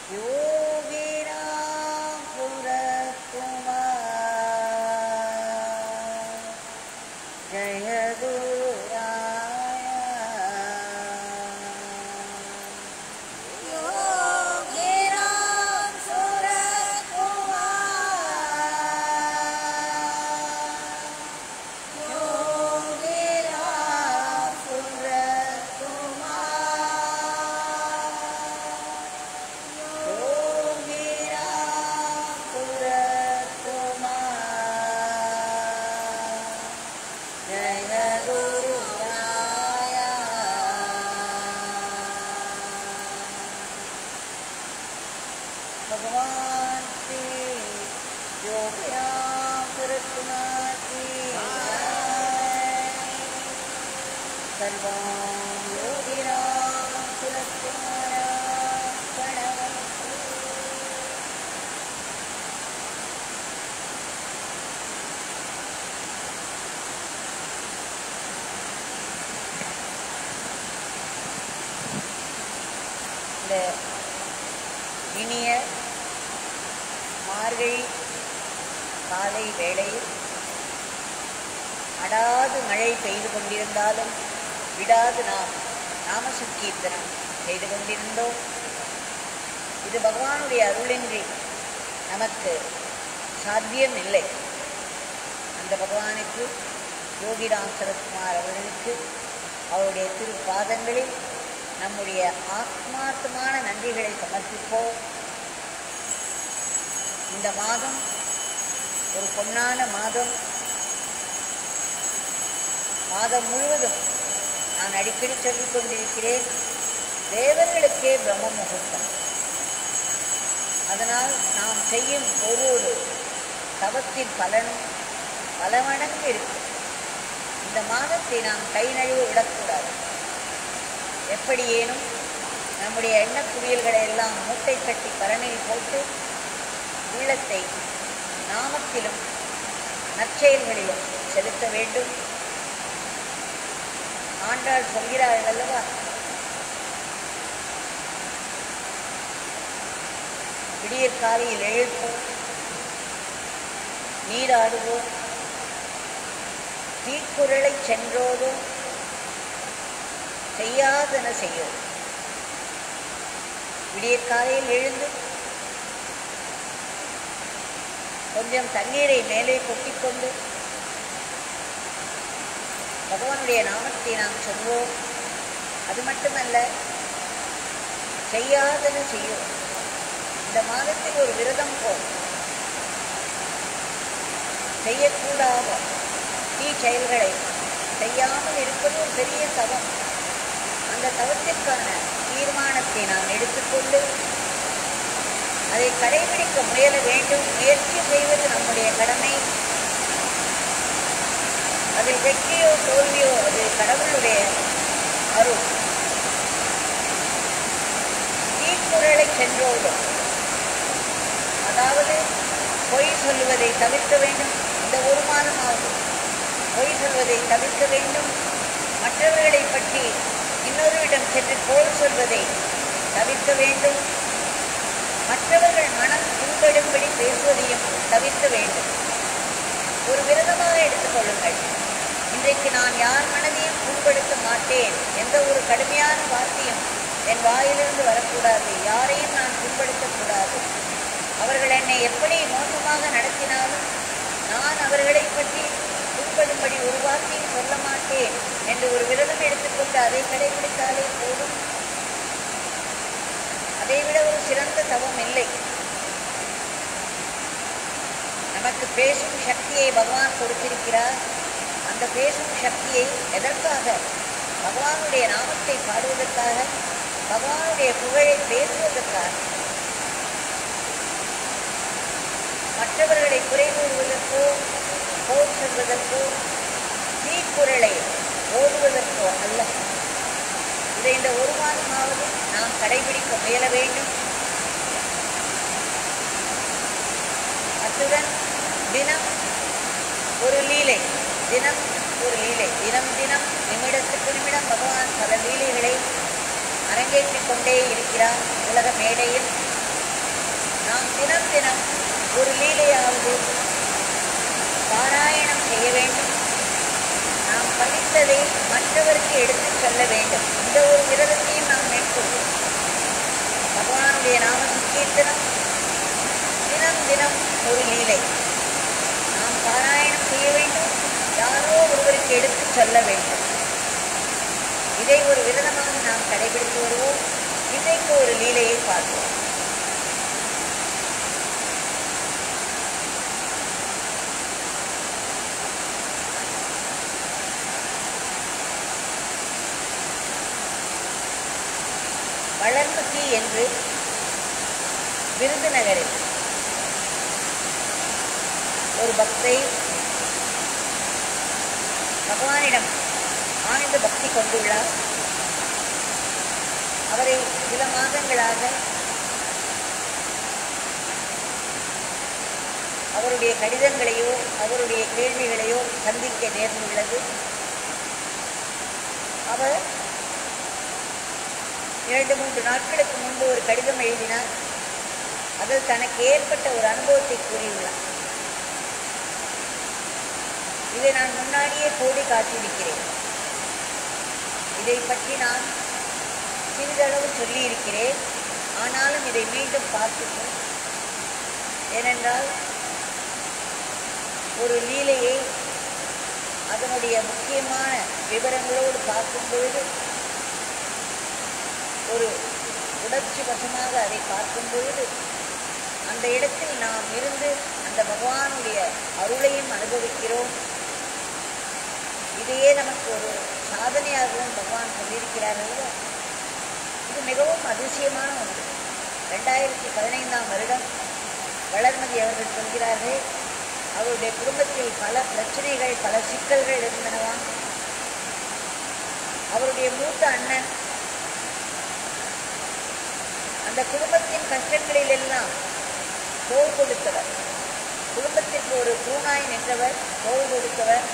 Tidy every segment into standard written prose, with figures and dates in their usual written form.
योगिराम सुरकुमार जय गुरुराय योगिराम सुरकुमार योगिराम भगवान श्री योगिराम सुरकुमार की सर्वं योगिराम सुरकुमारार्पणमस्तु। இந்த இனிய மார்கழி காலை வேளையில் அடாது மழை பெய்து கொண்டிருந்தாலும் விடாது நாம் நாமசங்கீர்த்தனம் செய்து கொண்டிருந்தோம். இது பகவானுடைய அருளின்றி நமக்கு சாத்தியம் இல்லை. அந்த பகவானுக்கு, யோகிராம் சரத்குமார் அவர்களுக்கு அவருடைய திருப்பாதங்களில் நம்முடைய ஆத்மார்த்தமான நன்றிகளை சமர்ப்பிப்போம். இந்த மாதம் ஒரு பொன்னான மாதம். மாதம் முழுவதும் நான் அடிக்கடி சொல்லிக் கொண்டிருக்கிறேன், தேவர்களுக்கே பிரம்ம முகூர்த்தம். அதனால் நாம் செய்யும் ஒரு தவத்தின் பலனும் பல மடங்கு இருக்கு. இந்த மாதத்தை நாம் கை நழுவ விடக்கூடாது. எப்படியேனும் நம்முடைய எண்ணக் குவியல்களை எல்லாம் மூட்டை கட்டி பரணில் போட்டு உள்ளத்தை நாமத்திலும் நற்செயல்களிலும் செலுத்த வேண்டும். ஆண்டாள் சொல்கிறார்கள் அல்லவா, விடியற் காலையில் எழுப்போம், நீராடுவோம், தீக்குறளை சென்றோதும், செய்யாதன செய்யோம். விடியற் காலையில் எழுந்து கொஞ்சம் தண்ணீரை மேலே கொட்டிக்கொண்டு பகவானுடைய நாமத்தை நாம் சொல்வோம். அது மட்டுமல்ல, செய்யாதன செய்யும். இந்த மாதத்தில் ஒரு விரதம் போல் செய்யக்கூடாத தீ செயல்களை செய்யாமல் இருப்பது ஒரு பெரிய தவம். அந்த தவத்திற்கான தீர்மானத்தை நாம் எடுத்துக்கொண்டு அதை கடைபிடிக்க முயல வேண்டும். முயற்சி செய்வது நம்முடைய கடமை. அதில் வெற்றியோ தோல்வியோ அது கடவுளுடைய அருள். தீக்குறளை சென்றோடும், அதாவது பொய் சொல்லுவதை தவிர்க்க வேண்டும். இந்த ஒரு மாதமாகும் பொய் சொல்வதை தவிர்க்க வேண்டும். மற்றவர்களை பற்றி இன்னொருவிடம் சென்று கோல் சொல்வதை தவிர்க்க வேண்டும். மற்றவர்கள் மனம் புண்படும்படி பேசுவதையும் தவிர்க்க வேண்டும். ஒரு விரதமாக எடுத்துக்கொள்ளுங்கள். இன்றைக்கு நான் யார் மனதையும் புண்படுத்த மாட்டேன், எந்த ஒரு கடுமையான வார்த்தையும் என் வாயிலிருந்து வரக்கூடாது, யாரையும் நான் புண்படுத்தக்கூடாது. அவர்கள் என்னை எப்படி மோசமாக நடத்தினாலும் நான் அவர்களை பற்றி புண்படும்படி ஒரு வார்த்தையும் சொல்ல மாட்டேன் என்று ஒரு விரதம் எடுத்துக்கொண்டு அதை கடைபிடித்தாலே போதும். அதைவிட ஒரு சிறந்த தவம் இல்லை. நமக்கு பேசும் சக்தியை பகவான் கொடுத்திருக்கிறார். அந்த பேசும் சக்தியை எதற்காக? பகவானுடைய நாமத்தை பாடுவதற்காக, பகவானுடைய புகழை பேசுவதற்காக. மற்றவர்களை குறை கூறுவதற்கோ, போர் சொல்வதற்கோ, தீக்குறளை ஓடுவதற்கோ அல்ல. இதை இந்த ஒரு மாதமாவது நாம் கடைபிடிக்க முயல வேண்டும். அத்துடன் தினம் ஒரு லீலை, தினம் ஒரு லீலை, தினம் தினம் நிமிடத்துக்கு நிமிடம் பகவான் பல லீலைகளை அரங்கேற்றிக் கொண்டே இருக்கிறார் உலக மேடையில். தினம் தினம் ஒரு லீலையாவது பாராயணம் செய்ய வேண்டும். நாம் படித்ததை மற்றவருக்கு எடுத்துச் சொல்ல வேண்டும். இந்த ஒரு விரதத்தையும் நாம் மேற்கொள்வோம். பகவானுடைய நாம சங்கீர்த்தனம், தினம் தினம் ஒரு லீலை நாம் பாராயணம் செய்ய வேண்டும். யாரோ ஒருவருக்கு எடுத்துச் சொல்ல வேண்டும். இதை ஒரு விரதமாக நாம் கடைபிடித்து வருவோம். இன்றைக்கு ஒரு லீலையை பார்ப்போம். வளர்முகி என்று விருதுநகரில் ஒரு பக்தை பகவானிடம் ஆழ்ந்த பக்தி கொண்டுள்ளார். அவரை சில மாதங்களாக அவருடைய கடிதங்களையோ அவருடைய கேள்விகளையோ சந்திக்க நேர்ந்துள்ளது. அவர் 2-3 நாட்களுக்கு முன்பு ஒரு கடிதம் எழுதினார். அதில் தனக்கு ஏற்பட்ட ஒரு அனுபவத்தை கூறியுள்ளார். இதை நான் முன்னாடியே கோடி காட்டியிருக்கிறேன். இதை பற்றி நான் சிறிதளவு சொல்லியிருக்கிறேன். ஆனாலும் இதை மீண்டும் பார்த்துக்கணும். ஏனென்றால் ஒரு லீலையை அதனுடைய முக்கியமான விவரங்களோடு பார்க்கும் பொழுது, ஒரு உணர்ச்சி வசமாக அதை பார்க்கும் பொழுது, அந்த இடத்தில் நாம் இருந்து அந்த பகவானுடைய அருளையும் அனுபவிக்கிறோம். இதையே நமக்கு ஒரு சாதனையாகவும் பகவான் சொல்லியிருக்கிறார்கள். இது மிகவும் அதிசயமான ஒன்று. 2015ஆம் வருடம் வளர்மதி அவர்கள் சொல்கிறார்கள், அவருடைய குடும்பத்தில் பல பிரச்சனைகள், பல சிக்கல்கள் இருந்தனவாம். அவருடைய மூத்த அண்ணன் அந்த குடும்பத்தின் கஷ்டங்களில் எல்லாம் தோள் கொடுத்தவர், குடும்பத்திற்கு ஒரு தூணாய் நின்றவர், தோள் கொடுத்தவர்.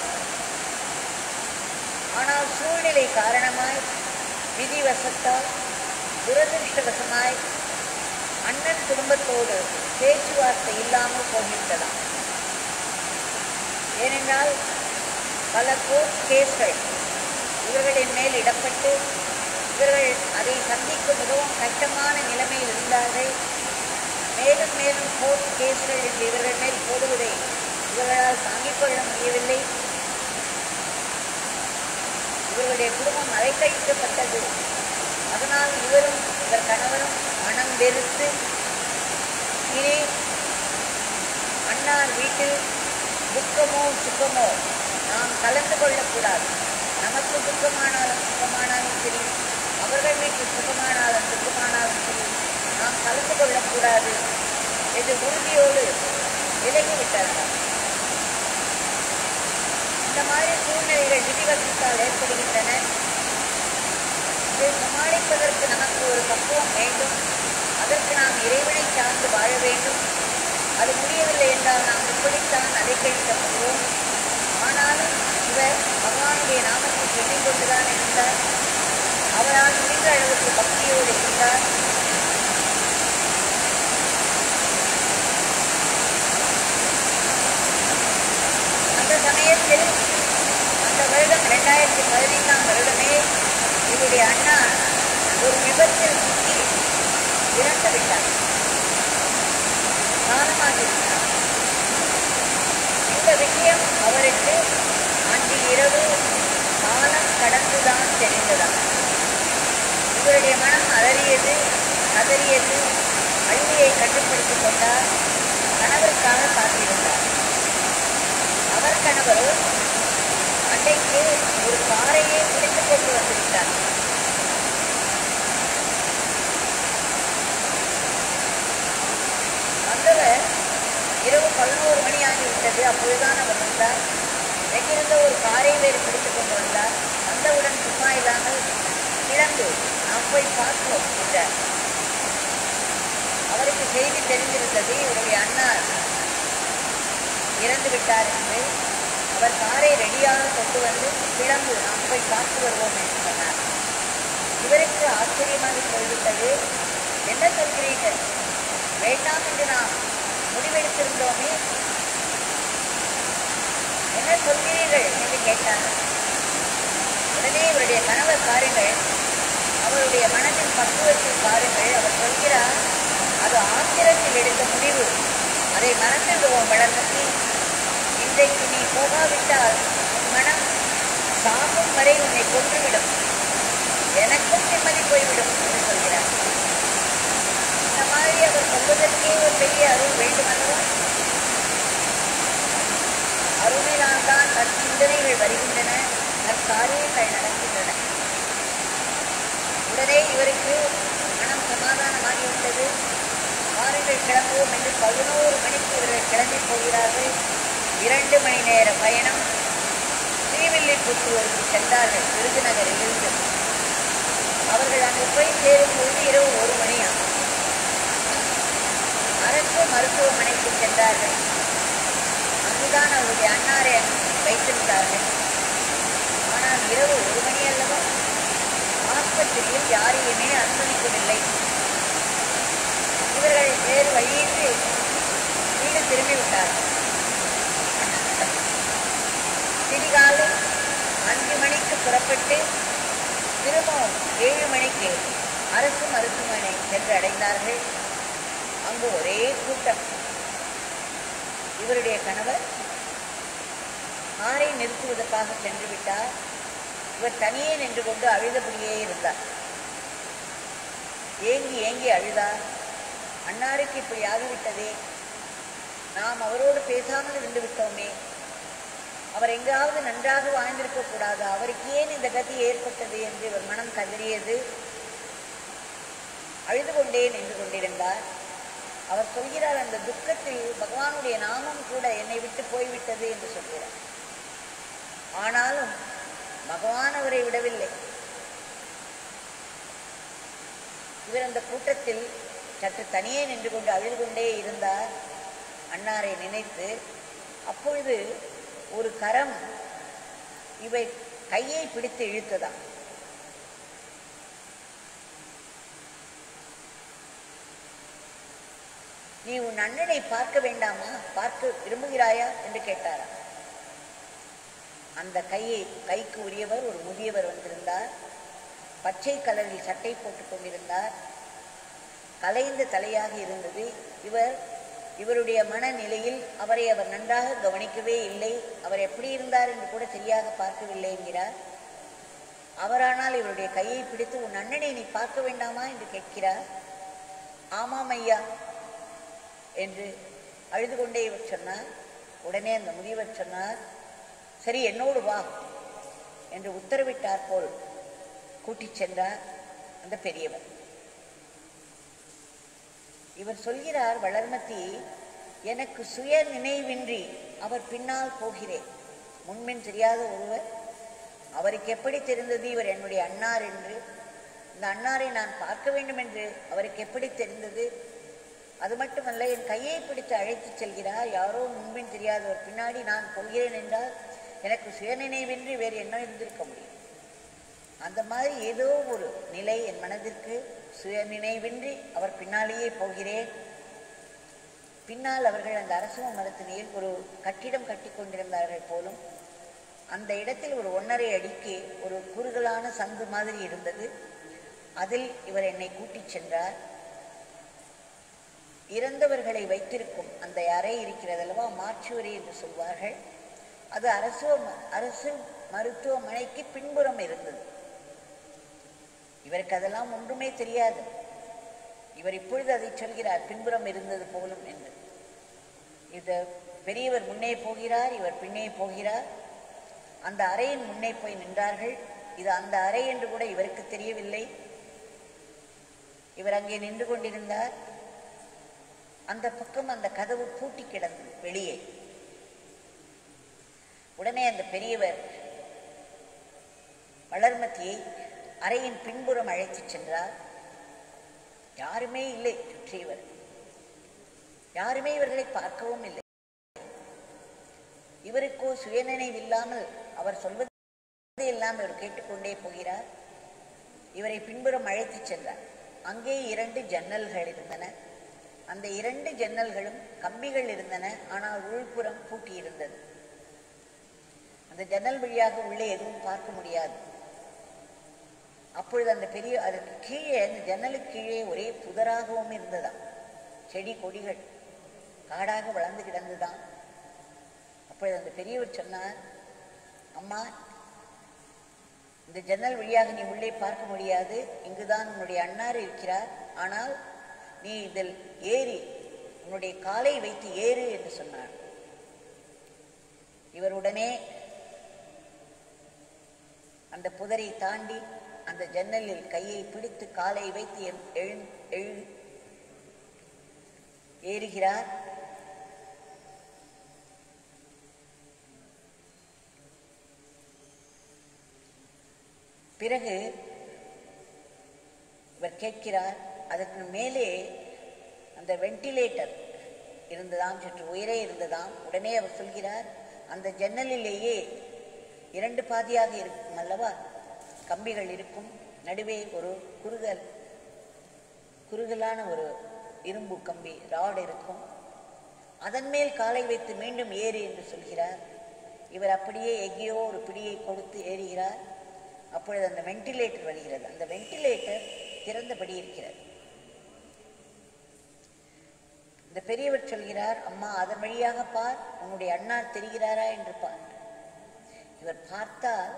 ஆனால் சூழ்நிலை காரணமாய், விதிவசத்தால், துரதிருஷ்டவசமாய் அண்ணன் குடும்பத்தோடு பேச்சுவார்த்தை இல்லாமல் போகின்றதாம். ஏனென்றால் பல கோர்ட் கேஸ்கள் இவர்களின் மேல் இடப்பட்டு இவர்கள் அதை சந்திக்க மிகவும் கஷ்டமான நிலைமையில் இருந்தார்கள். மேலும் மேலும் கோர்ட் கேஸ்கள் என்று இவர்கள் மேல் போடுவதை இவர்களால் தாங்கிக் கொள்ள முடியவில்லை. இவர்களுடைய குடும்பம் அலைக்கழிக்கப்பட்டது. அதனால் இவர் கணவரும் மனம் வெறுத்து இனி அண்ணார் வீட்டில் துக்கமோ சுக்கமோ நாம் கலந்து கொள்ளக்கூடாது. நமக்கு துக்கமானாலும் சுகமானாலும் சரி, அவர்கள் வீட்டில் சுகமானாலும் துக்கமானாலும் சரி, நாம் கலந்து கொள்ளக்கூடாது என்று உறுதியோடு விலகிவிட்டார்கள். இந்த மாதிரி சூழ்நிலைகள் விதிவசத்தால் ஏற்படுகின்றன. இதை சமாளிப்பதற்கு நமக்கு ஒரு பக்குவம் வேண்டும். அதற்கு நாம் இறைவனை சார்ந்து வாழ வேண்டும். அது முடியவில்லை என்றால் நாம் இப்படித்தான் அலைக்கழிக்கப்படுவோம். ஆனாலும் இவர் பகவானுடைய நாமத்தை சொல்லிக் கொண்டுதான் இருந்தார். அவரால் முடிந்த அளவுக்கு பக்தியோடு இருந்தார். அந்த சமயத்தில் அந்த வருடம் 2015ஆம் வருடமே இவருடைய அண்ணா ஒரு விபத்தில் சிக்கி இறந்து விட்டார், காலமாகிவிட்டார். இந்த விஷயம் அவருக்கு அன்று இரவு காலம் கடந்துதான் தெரிந்ததாம். இவருடைய மனம் அலறியது, கதறியது. அழுகையை கட்டுப்படுத்திக் கொண்டார். கணவருக்காக காத்திருந்தார். அவர் கணவர் அன்றைக்கு ஒரு காரையே பிடித்துக் கொண்டு வந்துவிட்டார். வந்தவர் இரவு 11 மணி ஆகிவிட்டது. அப்பொழுதுதான் அவர் வந்தார். எங்கிருந்த ஒரு காரை வேறு பிடித்துக் கொண்டு வந்தார். வந்தவுடன் சும்மா இல்லாமல் கிளம்பு, நாம் போய் பார்ப்போம் என்றார். அவருக்கு செய்தி தெரிந்திருந்தது, இவருடைய அண்ணார் இறந்து விட்டார் என்று. அவர் காரை ரெடியாக கொண்டு வந்து கிளம்பு, நாம் போய் பார்த்து வருவோம் என்று சொன்னார். இவருக்கு ஆச்சரியமாக போய்விட்டது. என்ன சொல்கிறீர்கள்? வேண்டாம் என்று நாம் முடிவெடுத்திருந்தோமே, என்ன சொல்கிறீர்கள் என்று கேட்டார்கள். உடனே இவருடைய கணவர் பாருங்கள், அவருடைய மனதின் பக்குவத்தில் பாருங்கள். அவர் சொல்கிறார், அது ஆத்திரத்தில் எடுத்த முடிவு, அதை மறந்துடுவோம் வளர்மதி. இன்றைக்கு நீ போகாவிட்டால் உன் மனம் சாகும் வரை உன்னை கொன்றுவிடும், எனக்கும் நிம்மதி போய்விடும் என்று சொல்கிறார். இந்த மாதிரி அவர் சொல்வதற்கே ஒரு பெரிய அருள் வேண்டுமல்லவா? அருளினால் தான் நற்சிந்தனைகள் வருகின்றன, நற்காரியங்கள் நடக்கின்றன. உடனே இவருக்கு மனம் சமாதானமாகிவிட்டது. வாருங்கள் கிளம்புவோம் என்று 11 மணிக்கு இவர்கள் கிளம்பி போகிறார்கள். 2 மணி நேர பயணம். ஸ்ரீவில்லிபுத்தூருக்கு சென்றார்கள் விருதுநகரில் இருந்து. அவர்கள் அங்கு போய் சேரும்போது இரவு 1 மணியாகும். அரசு மருத்துவமனைக்கு சென்றார்கள். அங்குதான் அவருடைய அன்னாரை வைத்திருந்தார்கள். ஆனால் இரவு 1 மணி அல்லவா, ஆஸ்பத்திரியில் யாரையுமே அனுமதிக்கவில்லை. இவர்கள் வேறு வழியின்றி வீடு திரும்பிவிட்டார்கள். திரிகாலை 5 மணிக்கு புறப்பட்டு திரும்பவும் 7 மணிக்கு அரசு மருத்துவமனை சென்று அடைந்தார்கள். அங்கு ஒரே கூட்டம். இவருடைய கணவர் காரை நிறுத்துவதற்காக சென்று விட்டார். இவர் தனியே நின்று கொண்டு அழுதபடியே இருந்தார். ஏங்கி ஏங்கி அழுதார். அன்னாருக்கு இப்படி ஆகிவிட்டதே, நாம் அவரோடு பேசாமல் இருந்து விட்டோமே, அவர் எங்காவது நன்றாக வாழ்ந்திருக்க கூடாது, அவருக்கு ஏன் இந்த கதி ஏற்பட்டது என்று இவர் மனம் கதறியது. அழுது கொண்டே நின்று கொண்டிருந்தார். அவர் சொல்கிறார், அந்த துக்கத்தில் பகவானுடைய நாமம் கூட என்னை விட்டு போய்விட்டது என்று சொல்கிறார். ஆனாலும் பகவான் அவரை விடவில்லை. இவர் அந்த கூட்டத்தில் சற்று தனியே நின்று கொண்டு அழுது கொண்டே இருந்தார் அன்னாரை நினைத்து. அப்பொழுது ஒரு கரம் இவை கையை பிடித்து இழுத்ததாம். நீ உன் அண்ணனை பார்க்க வேண்டாமா, பார்க்க விரும்புகிறாயா என்று கேட்டாரா. அந்த கைக்கு உரியவர் ஒரு முதியவர் வந்திருந்தார். பச்சை கலரில் சட்டை போட்டுக் கொண்டிருந்தார். கலைந்த தலையாக இருந்தது. இவருடைய மனநிலையில் அவரை அவர் நன்றாக கவனிக்கவே இல்லை. அவர் எப்படி இருந்தார் என்று கூட சரியாக பார்க்கவில்லை என்கிறார். அவரானால் இவருடைய கையை பிடித்து, உன் அண்ணனை நீ பார்க்க வேண்டாமா என்று கேட்கிறார். ஆமாம் ஐயா என்று அழுது கொண்டே இவர் சொன்னார். உடனே அந்த முதியவர் சொன்னார், சரி என்னோடு வா என்று உத்தரவிட்டார் போல் கூட்டிச் சென்றார் அந்த பெரியவர். இவர் சொல்கிறார், வளர்மதி, எனக்கு சுய நினைவின்றி அவர் பின்னால் போகிறேன். முன்பின் தெரியாத ஒருவர், அவருக்கு எப்படி தெரிந்தது இவர் என்னுடைய அன்னார் என்று? இந்த அன்னாரை நான் பார்க்க வேண்டும் என்று அவருக்கு எப்படி தெரிந்தது? அது மட்டுமல்ல, என் கையை பிடித்து அழைத்து செல்கிறார். யாரோ முன்பின் தெரியாதவர் பின்னாடி நான் போகிறேன் என்றால் எனக்கு சுயநினைவின்றி வேறு என்ன இருந்திருக்க முடியும்? அந்த மாதிரி ஏதோ ஒரு நிலை என் மனதிற்கு, சுயநினைவின்றி அவர் பின்னாலேயே போகிறேன். பின்னால் அவர்கள் அந்த அரச மரத்தினில் ஒரு கட்டிடம் கட்டி கொண்டிருந்தார்கள் போலும். அந்த இடத்தில் ஒரு 1.5 அடிக்கு ஒரு குறுகலான சந்து மாதிரி இருந்தது. அதில் இவர் என்னை கூட்டிச் சென்றார். இறந்தவர்களை வைத்திருக்கும் அந்த அறை இருக்கிறதல்லவா, மார்ச்சுவரி என்று சொல்வார்கள், அது அரசு மருத்துவமனைக்கு பின்புறம் இருந்தது. இவருக்கு அதெல்லாம் ஒன்றுமே தெரியாது. இவர் இப்பொழுது அதை சொல்கிறார், பின்புறம் இருந்தது போலும் என்று. இது பெரியவர் முன்னே போகிறார், இவர் பின்னே போகிறார். அந்த அறையின் முன்னே போய் நின்றார்கள். இது அந்த அறை என்று கூட இவருக்கு தெரியவில்லை. இவர் அங்கே நின்று கொண்டிருந்தார். அந்த பக்கம் அந்த கதவு பூட்டி கிடந்தது வெளியே. உடனே அந்த பெரியவர் வளர்மதியை அறையின் பின்புறம் அழைத்துச் சென்றார். யாருமே இல்லை சுற்றியவர், யாருமே இவர்களை பார்க்கவும் இல்லை. இவருக்கோ சுயநினைவில்லாமல் அவர் சொல்வதே இல்லாமல் இவர் கேட்டுக்கொண்டே போகிறார். இவரை பின்புறம் அழைத்துச் சென்றார். அங்கே 2 ஜன்னல்கள் இருந்தன. அந்த 2 ஜன்னல்களும் கம்பிகள் இருந்தன. ஆனால் உள்புறம் பூட்டி இருந்தது. அந்த ஜன்னல் வழியாக உள்ளே எதுவும் பார்க்க முடியாது. அப்பொழுது அந்த பெரிய அதற்கு கீழே, அந்த ஜன்னலுக்கு கீழே ஒரே புதராகவும் இருந்ததாம். செடி கொடிகள் காடாக வளர்ந்து கிடந்துதான். அப்பொழுது அந்த பெரியவர் சொன்னார், அம்மா, இந்த ஜன்னல் வழியாக நீ உள்ளே பார்க்க முடியாது. இங்குதான் உன்னுடைய அன்னார் இருக்கிறார். ஆனால் நீ இதில் ஏறி உன்னுடைய காலை வைத்து ஏறு என்று சொன்னார். இவருடனே அந்த புதரை தாண்டி அந்த ஜன்னலில் கையை பிடித்து காலை வைத்து ஏறுகிறார். பிறகு இவர் கேட்கிறார். அதற்கு மேலே அந்த வெண்டிலேட்டர் இருந்ததாம், சற்று உயரே இருந்ததாம். உடனே அவர் சொல்கிறார், அந்த ஜன்னலிலேயே 2 பாதியாக இருக்கும் அல்லவா, கம்பிகள் இருக்கும். நடுவே ஒரு குறுகலான ஒரு இரும்பு கம்பி ராடு இருக்கும். அதன் மேல் காலை வைத்து மீண்டும் ஏறு என்று சொல்கிறார். இவர் அப்படியே எங்கேயோ ஒரு பிடியை கொடுத்து ஏறுகிறார். அப்பொழுது அந்த வெண்டிலேட்டர் வருகிறது. அந்த வெண்டிலேட்டர் திறந்தபடி இருக்கிறது. இந்த பெரியவர் சொல்கிறார், அம்மா, அதன் வழியாக பார், உன்னுடைய அண்ணார் தெரிகிறாரா என்று பார். இவர் பார்த்தால்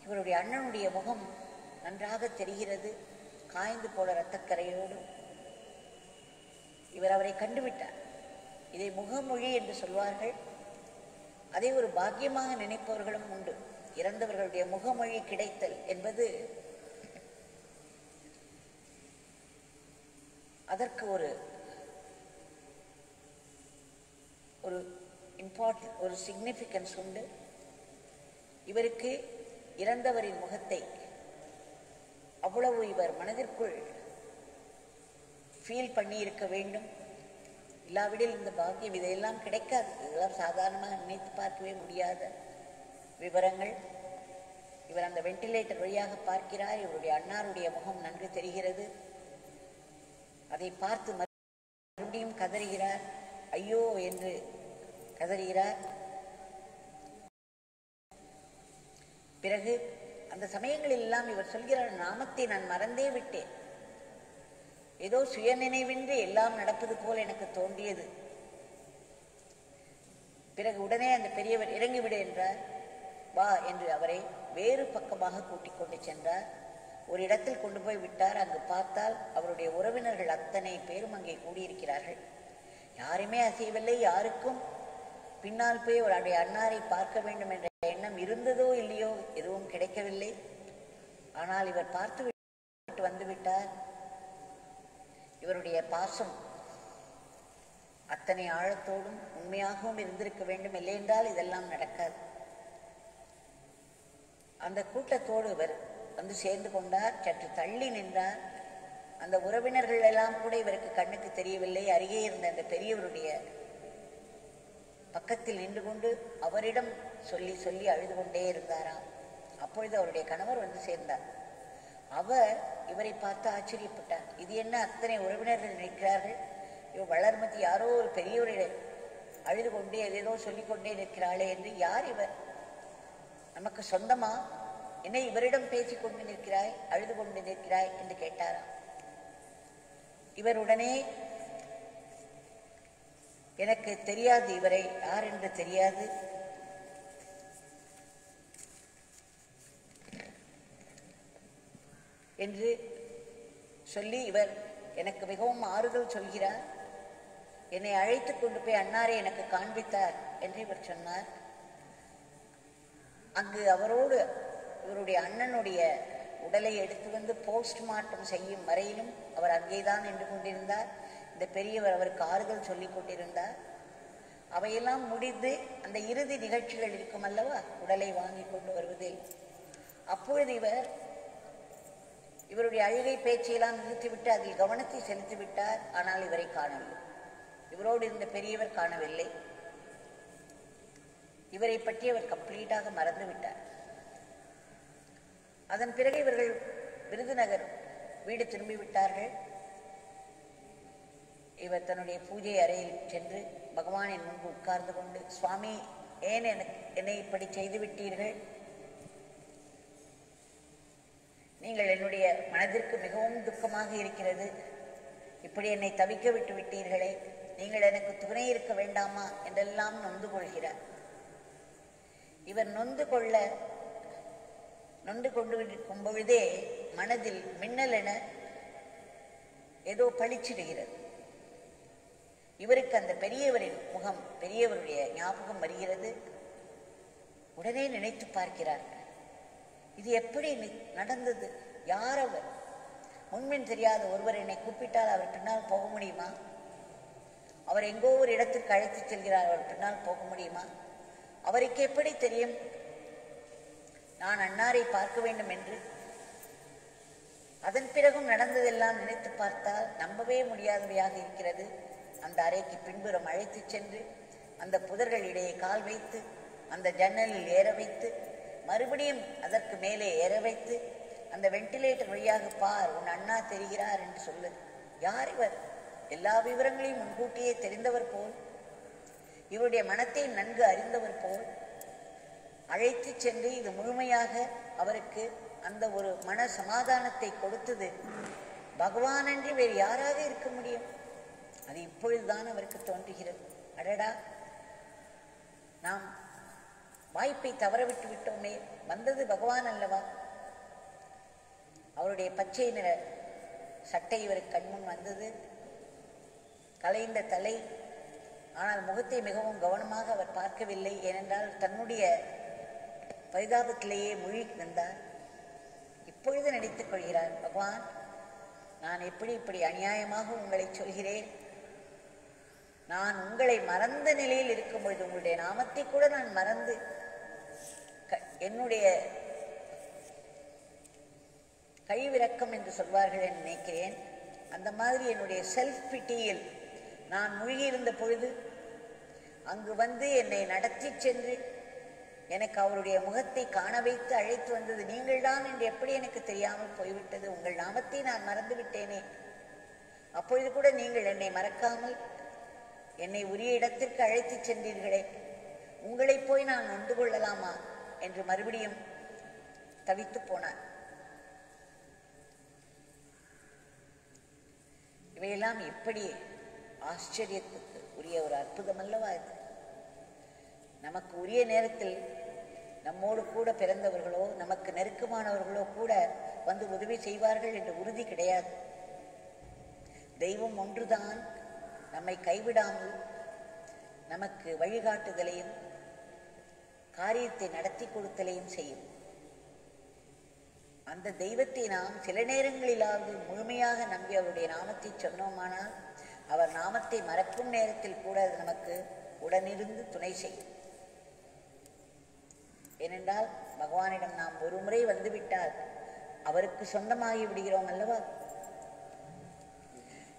இவருடைய அண்ணனுடைய முகம் நன்றாக தெரிகிறது, காய்ந்து போன இரத்தக்கரையோடு. இவர் அவரை கண்டுவிட்டார். இதை முகமொழி என்று சொல்வார்கள். அதை ஒரு பாக்கியமாக நினைப்பவர்களும் உண்டு. இறந்தவர்களுடைய முகமொழி கிடைத்தல் என்பது அதற்கு ஒரு இம்பார்ட்டன்ட், ஒரு சிக்னிஃபிகன்ஸ் உண்டு. இவருக்கு இறந்தவரின் முகத்தை அவ்வளவு இவர் மனதிற்குள் ஃபீல் பண்ணி இருக்க வேண்டும். இல்லாவிடில் இந்த பாக்கியம் இதையெல்லாம் கிடைக்காது. இதெல்லாம் சாதாரணமாக நினைத்து பார்க்கவே முடியாத விவரங்கள். இவர் அந்த வெண்டிலேட்டர் வழியாக பார்க்கிறார். இவருடைய அன்னாருடைய முகம் நன்கு தெரிகிறது. அதை பார்த்து மறுபடியும் கதறுகிறார், ஐயோ என்று கதறுகிறார். பிறகு அந்த சமயங்களில் எல்லாம் இவர் சொல்கிறார், நாமத்தை நான் மறந்தே விட்டேன். ஏதோ சுயநினைவின்றி எல்லாம் நடப்பது போல் எனக்கு தோன்றியது. பிறகு உடனே அந்த பெரியவர் இறங்கிவிடு என்றார். வா என்று அவரை வேறு பக்கமாக கூட்டிக் கொண்டு சென்றார். ஒரு இடத்தில் கொண்டு போய் விட்டார். அங்கு பார்த்தால் அவருடைய உறவினர்கள் அத்தனை பேரும் அங்கே கூடியிருக்கிறார்கள். யாருமே அசையவில்லை. யாருக்கும் பின்னால் போய் அவருடைய அன்னாரை பார்க்க வேண்டும் என்ற எண்ணம் இருந்ததோ இல்லையோ, எதுவும் கிடைக்கவில்லை. ஆனால் இவர் பார்த்து விட்டு வந்துவிட்டார். இவருடைய பாசம் அத்தனை ஆழத்தோடும் உண்மையாகவும் இருந்திருக்க வேண்டும். இல்லையென்றால் இதெல்லாம் நடக்காது. அந்த கூட்டத்தோடு இவர் வந்து சேர்ந்து கொண்டார். சற்று தள்ளி நின்றார். அந்த உறவினர்கள் எல்லாம் கூட இவருக்கு கண்ணுக்கு தெரியவில்லை. அருகே இருந்த அந்த பெரியவருடைய பக்கத்தில் நின்று கொண்டு அவரிடம் சொல்லி சொல்லி அழுது கொண்டே இருந்தாராம். அப்பொழுது அவருடைய கணவர் வந்து சேர்ந்தார். அவர் இவரை பார்த்து ஆச்சரியப்பட்டார். இது என்ன, அத்தனை உறவினர்கள் நிற்கிறார்கள், இவர் வளர்மதி யாரோ ஒரு பெரியவரிடம் அழுது கொண்டே ஏதேதோ சொல்லிக்கொண்டே நிற்கிறாளே என்று. யார் இவர்? நமக்கு சொந்தமா? என்ன இவரிடம் பேசிக்கொண்டு நிற்கிறாய், அழுது கொண்டு நிற்கிறாய் என்று கேட்டாராம். இவருடனே எனக்கு தெரியாது, இவரை யார் என்று தெரியாது, என்று சொல்லி இவர் எனக்கு மிகவும் ஆறுதல் சொல்கிறார். என்னை அழைத்து கொண்டு போய் அன்னாரை எனக்கு காண்பித்தார் என்று இவர் சொன்னார். அங்கு அவரோடு இவருடைய அண்ணனுடைய உடலை எடுத்து வந்து போஸ்ட்மார்ட்டம் செய்யும் வரையிலும் அவர் அங்கேதான் நின்று கொண்டிருந்தார். இந்த பெரியவர் அவருக்கு ஆறுதல் சொல்லிக் கொண்டிருந்தார். அவையெல்லாம் முடிந்து அந்த இறுதி நிகழ்ச்சிகள் இருக்கும் அல்லவா, உடலை வாங்கி கொண்டு வருவதில். அப்பொழுது இவருடைய அழுகை பேச்சையெல்லாம் நிறுத்திவிட்டு அதில் கவனத்தை செலுத்திவிட்டார். ஆனால் இவரை காணவில்லை. இவரோடு இருந்த பெரியவர் காணவில்லை. இவரை பற்றி அவர் கம்ப்ளீட்டாக மறந்து விட்டார். அதன் பிறகு இவர்கள் விருதுநகர் வீடு திரும்பி விட்டார்கள். இவர் தன்னுடைய பூஜை அறையில் சென்று பகவானின் முன்பு உட்கார்ந்து கொண்டு, சுவாமி, ஏன் என்னை இப்படி செய்துவிட்டீர்கள்? நீங்கள் என்னுடைய மனதிற்கு மிகவும் துக்கமாக இருக்கிறது. இப்படி என்னை தவிக்க விட்டு விட்டீர்களே, நீங்கள் எனக்கு துணை இருக்க வேண்டாமா என்றெல்லாம் நொந்து கொள்கிறார். இவர் நொந்து கொண்டிருக்கும் பொழுதே மனதில் மின்னலென ஏதோ பளிச்சிடுகிறது. இவருக்கு அந்த பெரியவரின் முகம், பெரியவருடைய ஞாபகம் வருகிறது. உடனே நினைத்து பார்க்கிறார், இது எப்படி நடந்தது? யார் அவர்? முன்பின் தெரியாத ஒருவர் என்னை கூப்பிட்டால் அவர் பின்னால் போக முடியுமா? அவர் எங்கோ ஒரு இடத்திற்கு அழைத்து செல்கிறார், அவர் பின்னால் போக முடியுமா? அவருக்கு எப்படி தெரியும் நான் அன்னாரை பார்க்க வேண்டும் என்று? அதன் பிறகும் நடந்ததெல்லாம் நினைத்து பார்த்தால் நம்பவே முடியாதவையாக இருக்கிறது. அந்த அறைக்கு பின்புறம் அழைத்து சென்று அந்த புதர்கள் இடையே கால் வைத்து அந்த ஜன்னலில் ஏற வைத்து மறுபடியும் அதற்கு மேலே ஏற வைத்து அந்த வெண்டிலேட்டர் வழியாக, பார், உன் அண்ணா தெரிகிறார் என்று சொல்லு. யார் இவர்? எல்லா விவரங்களையும் முன்கூட்டியே தெரிந்தவர் போல், இவருடைய மனத்தை நன்கு அறிந்தவர் போல் அழைத்து சென்று இது முழுமையாக அவருக்கு அந்த ஒரு மன சமாதானத்தை கொடுத்தது பகவானன்றி வேறு யாராக இருக்க முடியும்? அது இப்பொழுதுதான் அவருக்கு தோன்றுகிறது. அடடா, நாம் வாய்ப்பை தவறவிட்டு விட்டோமே, வந்தது பகவான் அல்லவா? அவருடைய பச்சை நிற சட்டை இவருக்கு கண்முன் வந்தது, கலைந்த தலை. ஆனால் முகத்தை மிகவும் கவனமாக அவர் பார்க்கவில்லை. ஏனென்றால் தன்னுடைய பரிதாபத்திலேயே மூழ்கி வந்தார். இப்பொழுது நடித்துக் கொள்கிறார், பகவான், நான் எப்படி இப்படி அநியாயமாக உங்களை சொல்கிறேன்? நான் உங்களை மறந்த நிலையில் இருக்கும் பொழுது, உங்களுடைய நாமத்தை கூட நான் மறந்து என்னுடைய கைவிரக்கம் என்று சொல்வார்கள் என்று நினைக்கிறேன். அந்த மாதிரி என்னுடைய செல்ஃப் பிட்டியில் நான் மூழ்கியிருந்த பொழுது அங்கு வந்து என்னை நடத்தி சென்று எனக்கு அவருடைய முகத்தை காண வைத்து அழைத்து வந்தது நீங்கள்தான் என்று எப்படி எனக்கு தெரியாமல் போய்விட்டது? உங்கள் நாமத்தை நான் மறந்து விட்டேனே. அப்பொழுது கூட நீங்கள் என்னை மறக்காமல் என்னை உரிய இடத்திற்கு அழைத்து சென்றீர்களே, உங்களை போய் நான் நொந்து கொள்ளலாமா என்று மறுபடியும் தவித்து போனார். இவையெல்லாம் எப்படி ஆச்சரியத்துக்கு உரிய ஒரு அற்புதம் அல்லவா இது? நமக்கு உரிய நேரத்தில் நம்மோடு கூட பிறந்தவர்களோ நமக்கு நெருக்கமானவர்களோ கூட வந்து உதவி செய்வார்கள் என்று உறுதி கிடையாது. தெய்வம் ஒன்றுதான் நம்மை கைவிடாமல் நமக்கு வழிகாட்டுதலையும் காரியத்தை நடத்தி கொடுத்தலையும் செய்யும். அந்த தெய்வத்தை நாம் சில நேரங்களிலாவது முழுமையாக நம்பி அவருடைய நாமத்தை சொன்னோமானால் அவர் நாமத்தை மறக்கும் நேரத்தில் கூட அது நமக்கு உடனிருந்து துணை செய்யும். ஏனென்றால் பகவானிடம் நாம் ஒரு முறை வந்துவிட்டால் அவருக்கு சொந்தமாகி விடுகிறோம் அல்லவா?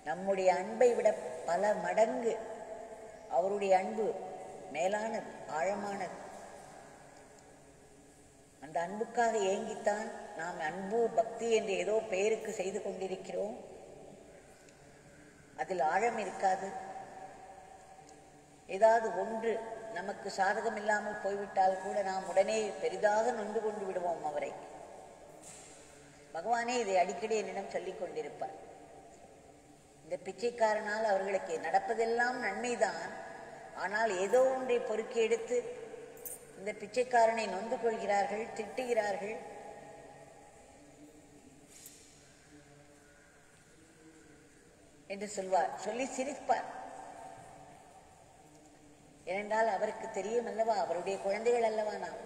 நம்முடைய அன்பை விட பல மடங்கு அவருடைய அன்பு மேலானது, ஆழமானது. அந்த அன்புக்காக ஏங்கித்தான் நாம் அன்பு பக்தி என்று ஏதோ பெயருக்கு செய்து கொண்டிருக்கிறோம். அதில் ஆழம் இருக்காது. ஏதாவது ஒன்று நமக்கு சாதகம் இல்லாமல் போய்விட்டால் கூட நாம் உடனே பெரிதாக நொந்து கொண்டு விடுவோம் அவரை. பகவானே இதை அடிக்கடி என்னிடம் சொல்லிக் கொண்டிருப்பார். இந்த பிச்சைக்காரனால் அவர்களுக்கு நடப்பதெல்லாம் நன்மைதான். ஆனால் ஏதோ ஒன்றை பொறுக்கி எடுத்து இந்த பிச்சைக்காரனை நொந்து கொள்கிறார்கள், திட்டுகிறார்கள். என்று சொல்வார், சொல்லி சிரிப்பார். ஏனென்றால் அவருக்கு தெரியும் அல்லவா, அவருடைய குழந்தைகள் அல்லவா நாம்.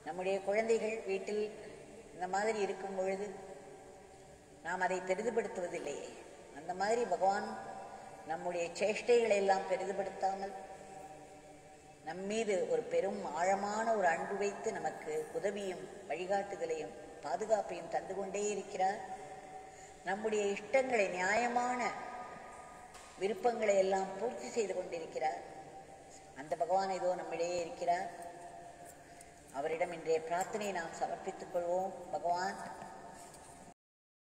நம்முடைய குழந்தைகள் வீட்டில் இந்த மாதிரி இருக்கும் பொழுது நாம் அதை பெரிதுபடுத்துவதில்லையே. அந்த மாதிரி பகவான் நம்முடைய சேஷ்டைகளை எல்லாம் பெரிதுபடுத்தாமல் நம்மீது ஒரு பெரும் ஆழமான ஒரு அன்பு வைத்து நமக்கு உதவியும் வழிகாட்டுதலையும் பாதுகாப்பையும் தந்து கொண்டே இருக்கிறார். நம்முடைய இஷ்டங்களை, நியாயமான விருப்பங்களை எல்லாம் பூர்த்தி செய்து கொண்டிருக்கிறார். அந்த பகவான் ஏதோ நம்மிடையே இருக்கிறார். அவரிடம் இன்றைய பிரார்த்தனையை நாம் சமர்ப்பித்துக் கொள்வோம். பகவான்,